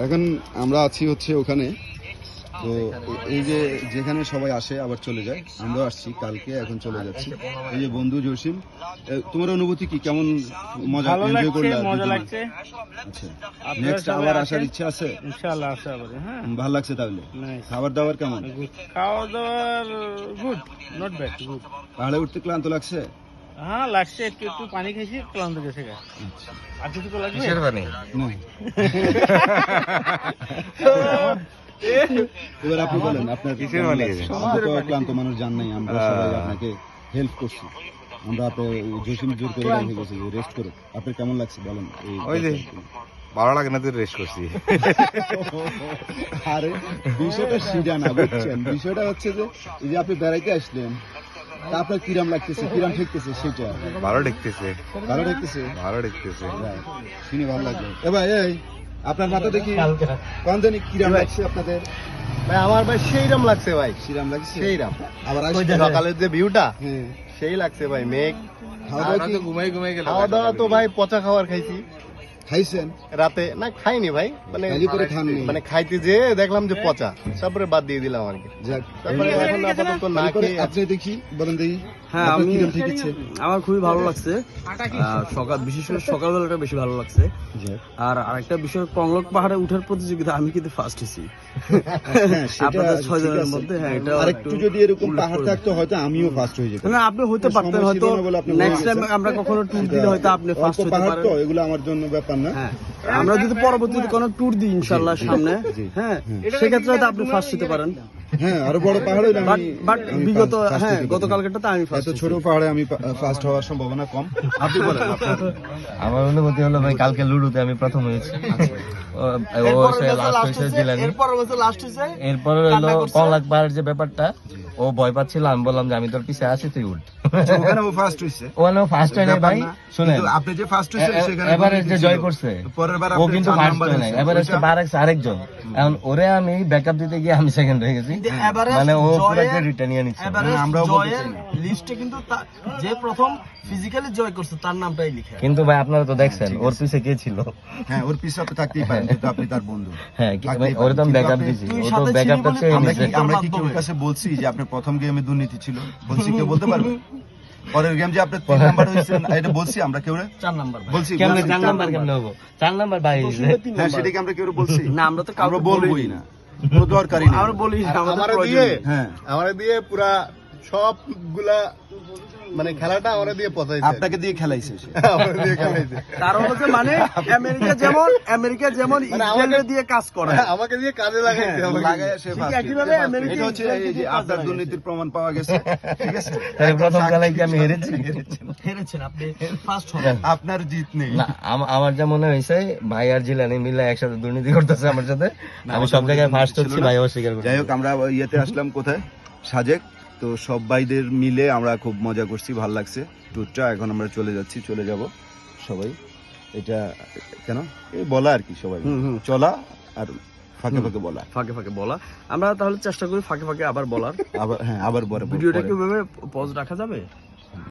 এখন আমরা আছি হচ্ছে ওখানে, তো এই যে যেখানে সবাই আসে আবার চলে যায়, আমরাও আসছি কালকে, এখন চলে যাচ্ছি। এই যে বন্ধু জসিম, তোমার অনুভূতি কি, কেমন মজা এনজয় করলে? মজা লাগছে। আচ্ছা, নেক্সট আবার আসার ইচ্ছা আছে? ইনশাআল্লাহ আছে আবার। হ্যাঁ, ভালো লাগছে তাহলে? খাবার দাবার কেমন? খাওয়া দাওয়ার গুড, নট ব্যাড, গুড। পাহাড়ে উঠতে ক্লান্ত লাগছে? হ্যাঁ লাগছে, একটু একটু পানি খেয়েছি, ক্লান্ত গেছে গা। আচ্ছা, আর কিছু তো লাগবে? কিসের পানি? না। এবার আপনি বলেন, আপনার কিসের পানি? আপনি তো ক্লান্ত মানুষ, জান নাই, আমরা সবাই আপনাকে হেল্প করছি। আমরা আপনার জসিম জোর করে রেখে গেছি যে রেস্ট করো। আপনার কেমন লাগছে বলেন? ওই যে ভালো লাগে না, তুই রেস্ট করছি। আরে বিষয়টা সেটা না, বুঝছেন? বিষয়টা হচ্ছে যে এই যে আপনি বেড়াইতে আসলেন, তা আপনার কিরাম লাগতেছে, কিরাম ঠেকতেছে সেটা। ভালো দেখতেছে, ভালো ঠেকতেছে, ভালো দেখতেছে। শুনে ভালো লাগলো। এবার এই আপনার মাথা দেখি কোন জানি কিরাম লাগছে আপনাদের? ভাই আমার ভাই সেইরাম লাগছে ভাই, কিরাম লাগছে সেইরাম। আবার সকালের যে ভিউটা হ্যাঁ, সেই লাগছে ভাই। মেঘ, খাওয়া দাওয়া কি ঘুমাই ঘুমাই গেল। খাওয়া দাওয়া তো ভাই পচা খাবার খাইছি খাইছেন? রাতে। না খাইনি ভাই, মানে খালি করে খাননি? মানে খাইতে যে দেখলাম যে পচা, তারপরে বাদ দিয়ে দিলাম আর কি। যাক, তারপরে এখন আপাতত না খালি করে খেয়ে আপনি দেখি, বলেন দেখি। হ্যাঁ, আপনার আমি কিরাম ঠেকেছে? আমার খুবই ভালো লাগছে। সকাল, বিশেষ করে সকালবেলাটা বেশি ভালো লাগছে। আর আরেকটা বিষয়, কংলক পাহাড়ে উঠার প্রতিযোগিতা আমি কিন্তু ফার্স্ট হয়েছি হ্যাঁ, সেটা আপনাদের ঠিক 6 জনের আছে। মধ্যে। হ্যাঁ, এটা আরেকটু যদি এরকম পাহাড় থাকতো হয়তো আমিও ফার্স্ট হয়ে যেতাম। না, আপনি হইতে পারতেন, সময় ছিল হয়তো না বলে আপনি নেক্সট হয়ে টাইম গেছেন। আমরা কখনো ট্যুর দিলে হয়তো আপনি ফার্স্ট অল্প হতে পাহাড় পারেন। তো, এগুলো আমার জন্য ব্যাপার না। হ্যাঁ, আমরা যদি পরবর্তীতে কোনো ট্যুর দিই ইনশাআল্লাহ সামনে, হ্যাঁ, সেক্ষেত্রে হয়তো আপনি ফার্স্ট হতে পারেন। হ্যাঁ, আরো বড় পাহাড়ে বাট বিগত, হ্যাঁ, গতকালকেরটা আমি এত ফার্স্ট। ছোট পাহাড়ে আমি ফার্স্ট হওয়ার সম্ভাবনা কম। আপনি বলেন আপনার। আমার অনুভূতি হলো ভাই, কালকে লুডোতে আমি প্রথম হয়েছি। ও সে লাস্ট হয়েছে জিলানি। এরপর বছর লাস্ট হয়েছে। এরপর হলো কংলাক পাহাড়ের যে ব্যাপারটা, ও ভয় পাচ্ছিল, আমি বললাম যে আমি তোর পিছে আসি, তুই উঠ। ওখানে ও ফার্স্ট হইছে, ওখানে ফার্স্ট হয় নাই ভাই, শুনেন। কিন্তু আপনি যে ফার্স্ট হইছেন সেখানে এবারে যে জয় করছে, পরের বার ও আপনি কিন্তু 4 ফার্স্ট নাম্বার হয় নাই, হইছেন। এবারে বার আছে আরেকজন। এখন ওরে আমি ব্যাকআপ দিতে গিয়ে আমি সেকেন্ড হয়ে গেছি, মানে ও পুরো ক্রেডিটটা নিয়ে নিচ্ছে। আমরাও বলতে চাই না। লিস্টে কিন্তু যে প্রথম ফিজিক্যালি জয় করছে তার নামটাই লিখা। কিন্তু ভাই আপনারা তো দেখছেন ওর পিছে কে ছিল। হ্যাঁ, ওর পিছে আপনি থাকতেই পারেন, কিন্তু আপনি তার বন্ধু। হ্যাঁ, থাকতেই ওরে তো আমি পারেন। ব্যাকআপ কিন্তু দিছি, তুই ও তো সাথে ব্যাকআপটা ছিলি চেয়ে বলে নিছে। আমরা কি ওর কাছে বলছি যে আপনার প্রথম গেমে দুর্নীতি ছিল? বলছি, কেউ বলতে পারবে? পরের গেম যে আপনি 3 নাম্বার হইছেন, এটা বলছি আমরা কেউ? 4 নাম্বার। বলছি কেমনে বলছি, 4 নাম্বার কেমনে হবো? 4 নাম্বার ভাই। হ্যাঁ, সেটা কি আমরা কেউ বলছি? না, আমরা তো আমরা কাউকে বলবোই বলিনি। না, কোনো দরকারই নেই। আমরা বলি আমারে দিয়ে, হ্যাঁ, আমারে দিয়ে পুরা সবগুলা মানে খেলাটা আমারে দিয়ে পচাইছে। আপনাকে দিয়ে খেলাইছে সে। আমারে দিয়ে খেলাইছে। কারণ হচ্ছে মানে আমেরিকা যেমন ইসরায়েলের দিয়ে কাজ করে, আমাকে দিয়ে কাজে লাগাইছে। আমাকে লাগায় সে ঠিক first একইভাবে হইছে। আমেরিকা এটা হচ্ছে এই যে আপনার দুর্নীতির প্রমাণ পাওয়া গেছে, ঠিক আছে? তাহলে প্রথম খেলায় কি আমি হেরেছি? হেরেছেন আপনি, ফার্স্ট হবেন। আপনার জিত নেই। না, আমার যা মনে হয়েছে, ভাই আর জিলানি মিলে একসাথে দুর্নীতি করতেছে আমার সাথে। আমি সব জায়গায় ফার্স্ট হচ্ছি, ভাই অস্বীকার করছি। যাই হোক, আমরা ইয়েতে আসলাম কোথায়, সাজেক। তো সব ভাইদের মিলে আমরা খুব মজা করছি, ভাল লাগছে ট্যুরটা। এখন আমরা চলে যাব সবাই। এটা কেন এই বলা আর কি, সবাই চলা আর ফাঁকে ফাঁকে বলা, ফাঁকে ফাঁকে বলা। আমরা তাহলে চেষ্টা করি ফাঁকে ফাঁকে আবার বলার। আবার হ্যাঁ, আবার বড় ভিডিওটা কিভাবে পজ রাখা যাবে?